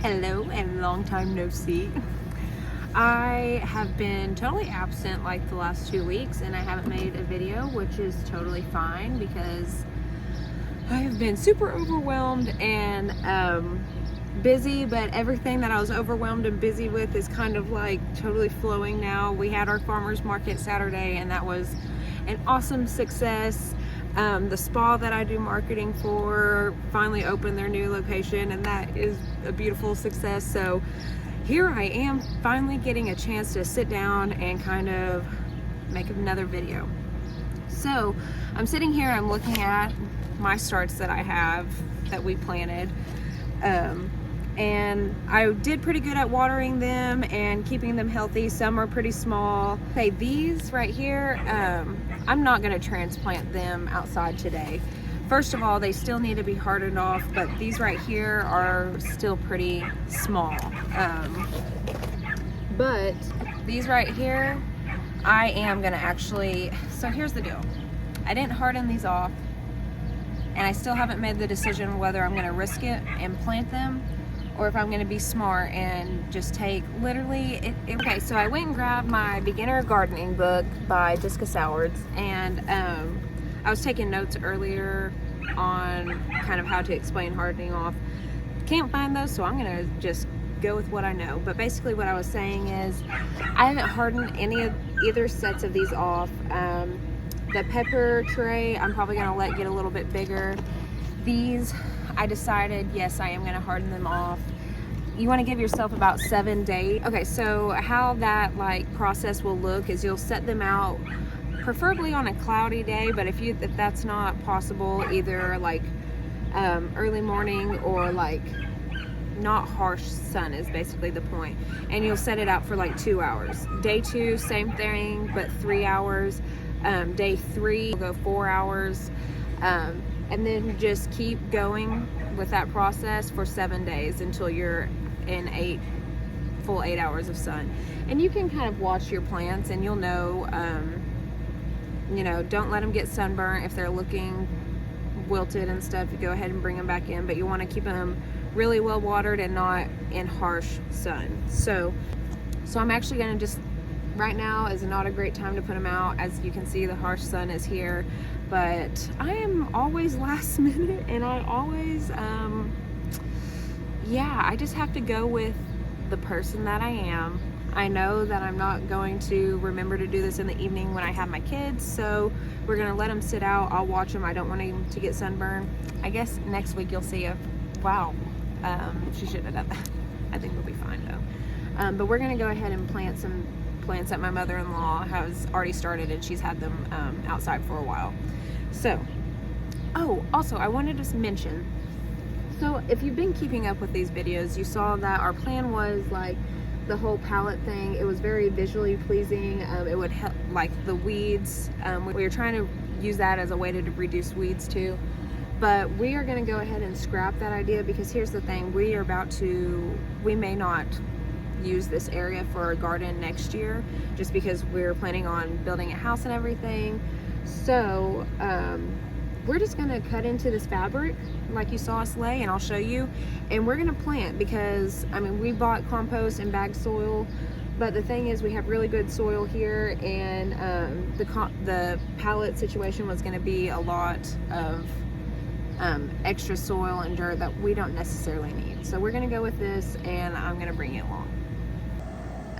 Hello and long time no see. I have been totally absent like the last 2 weeks and I haven't made a video, which is totally fine because I have been super overwhelmed and busy, but everything that I was overwhelmed and busy with is kind of like totally flowing now. We had our farmers market Saturday and that was an awesome success. The spa that I do marketing for finally opened their new location and that is a beautiful success. So here I am finally getting a chance to sit down and kind of make another video. So I'm sitting here, I'm looking at my starts that I have that we planted. And I did pretty good at watering them and keeping them healthy. Some are pretty small. Okay, these right here, I'm not gonna transplant them outside today. First of all, they still need to be hardened off, but these right here are still pretty small. But these right here, I am gonna actually, so here's the deal. I didn't harden these off and I still haven't made the decision whether I'm gonna risk it and plant them or if I'm gonna be smart and just take literally okay, so I went and grabbed my beginner gardening book by Jessica Sowards, and I was taking notes earlier on kind of how to explain hardening off. Can't find those, so I'm gonna just go with what I know. But basically what I was saying is I haven't hardened any of either sets of these off. The pepper tray I'm probably gonna let get a little bit bigger. These I decided, yes, I am gonna harden them off. You wanna give yourself about 7 days. Okay, so how that like process will look is you'll set them out preferably on a cloudy day, but if that's not possible, either like early morning or like not harsh sun is basically the point. And you'll set it out for like 2 hours. Day 2, same thing, but 3 hours. Day 3, you'll go 4 hours. And then just keep going with that process for 7 days until you're in full 8 hours of sun. And you can kind of watch your plants and you'll know, don't let them get sunburnt. If they're looking wilted and stuff, you go ahead and bring them back in, but you want to keep them really well watered and not in harsh sun. So I'm actually going to just, right now is not a great time to put them out. As you can see, the harsh sun is here, but I am always last minute and I always, I just have to go with the person that I am. I know that I'm not going to remember to do this in the evening when I have my kids, so we're gonna let them sit out. I'll watch them. I don't want them to get sunburned. I guess next week you'll see if, wow, she shouldn't have done that. I think we'll be fine though. But we're gonna go ahead and plant some plants that my mother-in-law has already started and she's had them outside for a while. So, also I wanted to mention, so if you've been keeping up with these videos, you saw that our plan was like the whole palette thing. It was very visually pleasing. It would help like the weeds. We were trying to use that as a way to reduce weeds too. But we are gonna go ahead and scrap that idea because here's the thing, we may not use this area for a garden next year just because we're planning on building a house and everything. So we're just gonna cut into this fabric like you saw us lay, and I'll show you, and we're gonna plant because I mean we bought compost and bagged soil, but the thing is we have really good soil here, and the pallet situation was gonna be a lot of extra soil and dirt that we don't necessarily need. So we're gonna go with this and I'm gonna bring it along.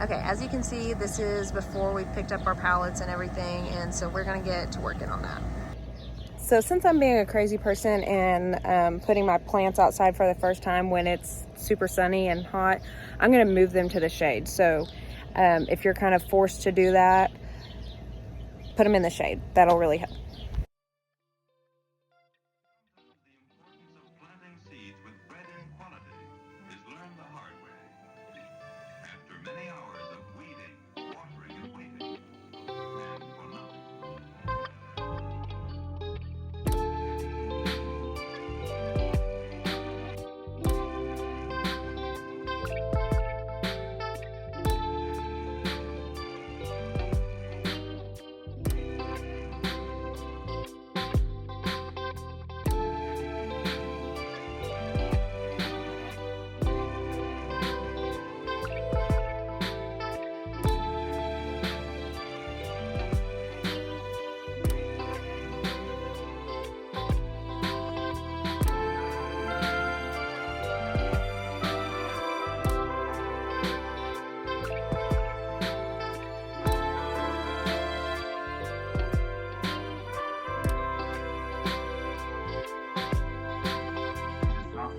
Okay, as you can see, this is before we picked up our pallets and everything, and so we're gonna get to working on that. So since I'm being a crazy person and putting my plants outside for the first time when it's super sunny and hot, I'm gonna move them to the shade. So if you're kind of forced to do that, put them in the shade. That'll really help.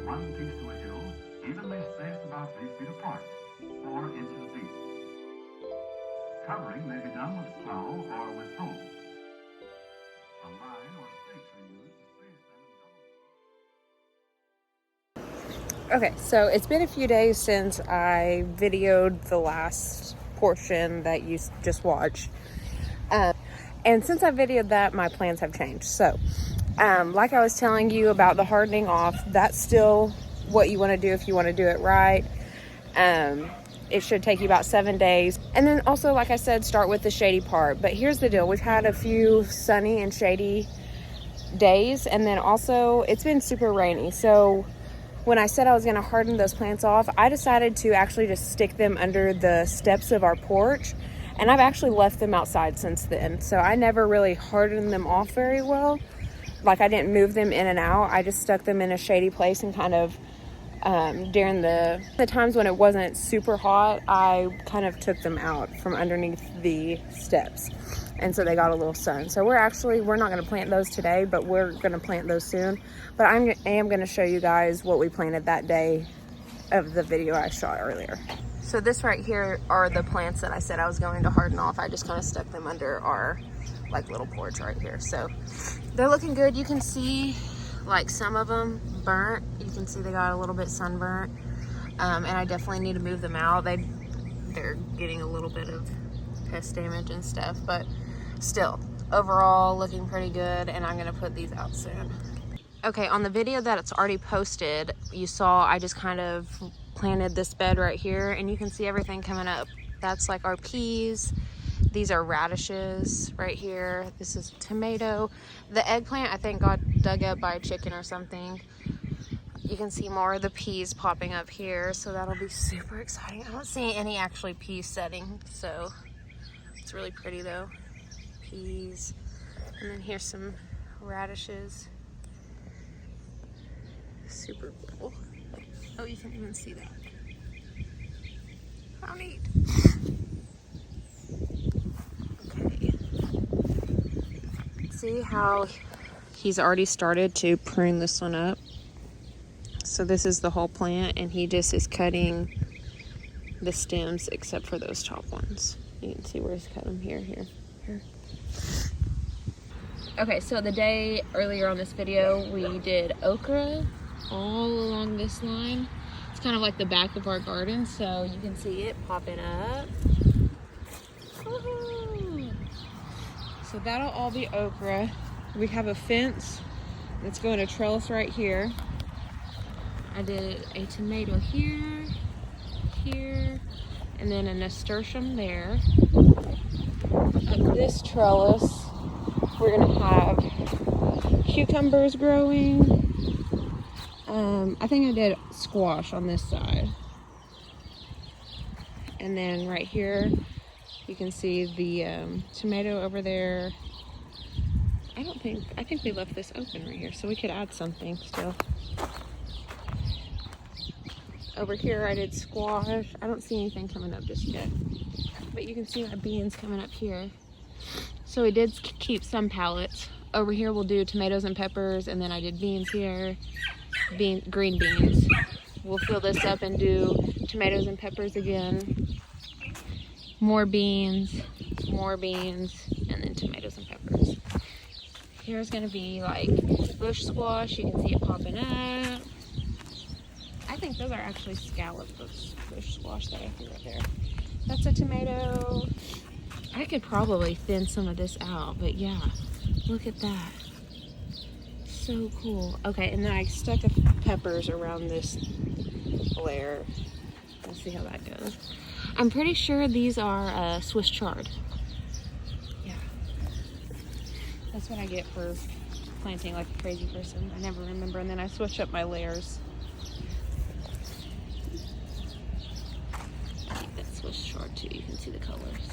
one piece to a hill, evenly spaced about 8 feet apart, 4 inches deep. Covering may be done with plow or with hoe. A line or stakes are used to space them in double. Okay, so it's been a few days since I videoed the last portion that you just watched. And since I videoed that, my plans have changed. So, like I was telling you about the hardening off, that's still what you want to do if you want to do it right. It should take you about 7 days. And then also, like I said, start with the shady part. But here's the deal. We've had a few sunny and shady days. And then also, it's been super rainy. So when I said I was going to harden those plants off, I decided to actually just stick them under the steps of our porch. And I've actually left them outside since then. So I never really hardened them off very well. Like, I didn't move them in and out. I just stuck them in a shady place and kind of, during the times when it wasn't super hot, I kind of took them out from underneath the steps. And so they got a little sun. So we're not going to plant those today, but we're going to plant those soon. But I am going to show you guys what we planted that day of the video I shot earlier. So this right here are the plants that I said I was going to harden off. I just kind of stuck them under our like little porch right here. So they're looking good. You can see like some of them burnt. You can see they got a little bit sunburnt. And I definitely need to move them out. They're getting a little bit of pest damage and stuff, but still overall looking pretty good. And I'm gonna put these out soon. Okay, on the video that it's already posted, you saw I just kind of planted this bed right here, and you can see everything coming up. That's like our peas. These are radishes right here. This is tomato. The eggplant I think got dug up by a chicken or something. You can see more of the peas popping up here, so that'll be super exciting. I don't see any actually peas setting, so it's really pretty though. Peas. And then here's some radishes. Super cool. Oh, you can even see that. How neat. Okay. See how he's already started to prune this one up. So this is the whole plant, and he just is cutting the stems except for those top ones. You can see where he's cut them here. Okay, so the day earlier on this video, we did okra all along this line. It's kind of like the back of our garden, so you can see it popping up. Woohoo! So that'll all be okra. We have a fence that's going to trellis right here. I did a tomato here, and then a nasturtium there. Up this trellis, we're gonna have cucumbers growing. I think I did squash on this side. And then right here, you can see the tomato over there. I think they left this open right here, so we could add something still. Over here, I did squash. I don't see anything coming up just yet, but you can see my beans coming up here. So we did keep some pallets. Over here, we'll do tomatoes and peppers, and then I did beans here. Green beans. We'll fill this up and do tomatoes and peppers again. More beans, and then tomatoes and peppers. Here's gonna be like bush squash. You can see it popping up. I think those are actually scalloped bush squash that I threw right there. That's a tomato. I could probably thin some of this out, but yeah, look at that. So cool. Okay, and then I stuck the peppers around this layer. Let's see how that goes. I'm pretty sure these are Swiss chard. Yeah. That's what I get for planting like a crazy person. I never remember, and then I switch up my layers. I think that's Swiss chard too. You can see the colors.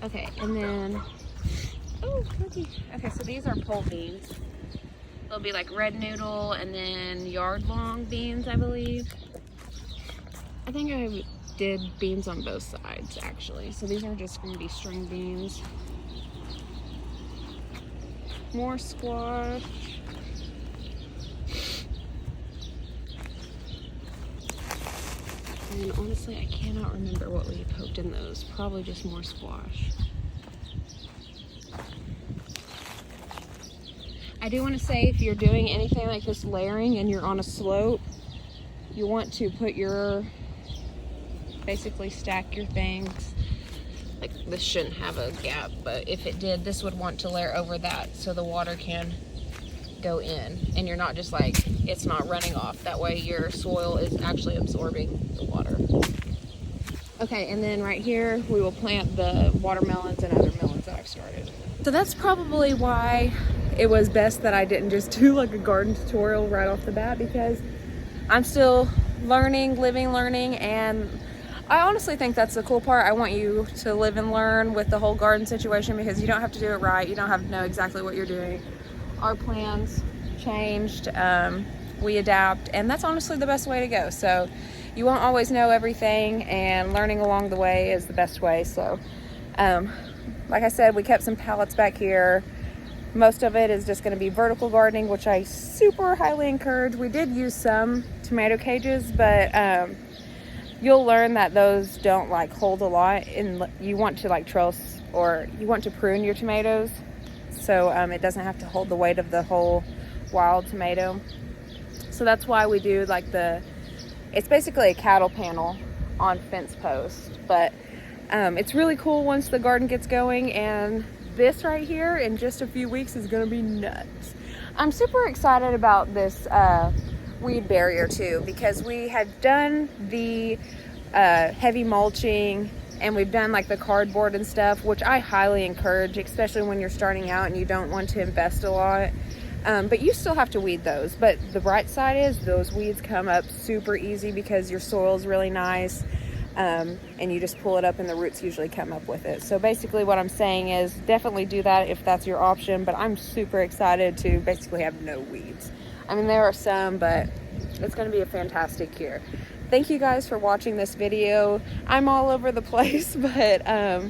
Okay, and then, oh, cookie. Okay, so these are pole beans. They'll be like red noodle and then yard long beans, I believe. I think I did beans on both sides actually. So these are just gonna be string beans. More squash. And honestly, I cannot remember what we poked in those. Probably just more squash. I do want to say, if you're doing anything like this layering and you're on a slope, you want to put your, basically stack your things. Like, this shouldn't have a gap, but if it did, this would want to layer over that so the water can go in and you're not just like, it's not running off. That way your soil is actually absorbing the water. Okay, and then right here we will plant the watermelons and other melons that I've started. So that's probably why it was best that I didn't just do like a garden tutorial right off the bat, because I'm still learning, learning, and I honestly think that's the cool part. I want you to live and learn with the whole garden situation, because you don't have to do it right. You don't have to know exactly what you're doing. Our plans changed, we adapt, and that's honestly the best way to go. So you won't always know everything, and learning along the way is the best way. So like I said, we kept some pallets back here. Most of it is just going to be vertical gardening, which I super highly encourage. We did use some tomato cages, but you'll learn that those don't like hold a lot, and you want to like trellis, or you want to prune your tomatoes so it doesn't have to hold the weight of the whole wild tomato. So that's why we do like it's basically a cattle panel on fence posts, but it's really cool once the garden gets going. And this right here in just a few weeks is gonna be nuts. I'm super excited about this weed barrier too, because we had done the heavy mulching, and we've done like the cardboard and stuff, which I highly encourage, especially when you're starting out and you don't want to invest a lot. But you still have to weed those. But the bright side is those weeds come up super easy because your soil is really nice, and you just pull it up and the roots usually come up with it. So basically what I'm saying is definitely do that if that's your option, but I'm super excited to basically have no weeds. I mean, there are some, but it's going to be a fantastic year. Thank you guys for watching this video. I'm all over the place, but I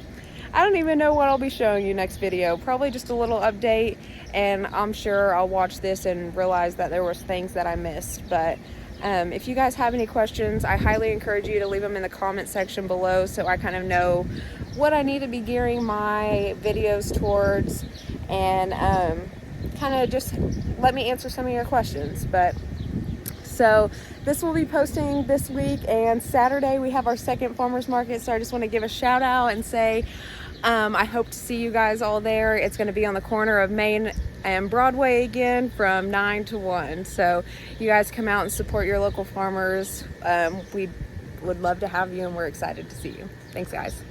don't even know what I'll be showing you next video. Probably just a little update, and I'm sure I'll watch this and realize that there was things that I missed. But if you guys have any questions, I highly encourage you to leave them in the comment section below, so I kind of know what I need to be gearing my videos towards, and kind of just let me answer some of your questions. But so this will be posting this week, and Saturday we have our second farmers market. So I just want to give a shout out and say I hope to see you guys all there. It's going to be on the corner of Main and Broadway again from 9 to 1. So you guys come out and support your local farmers. We would love to have you, and we're excited to see you. Thanks, guys.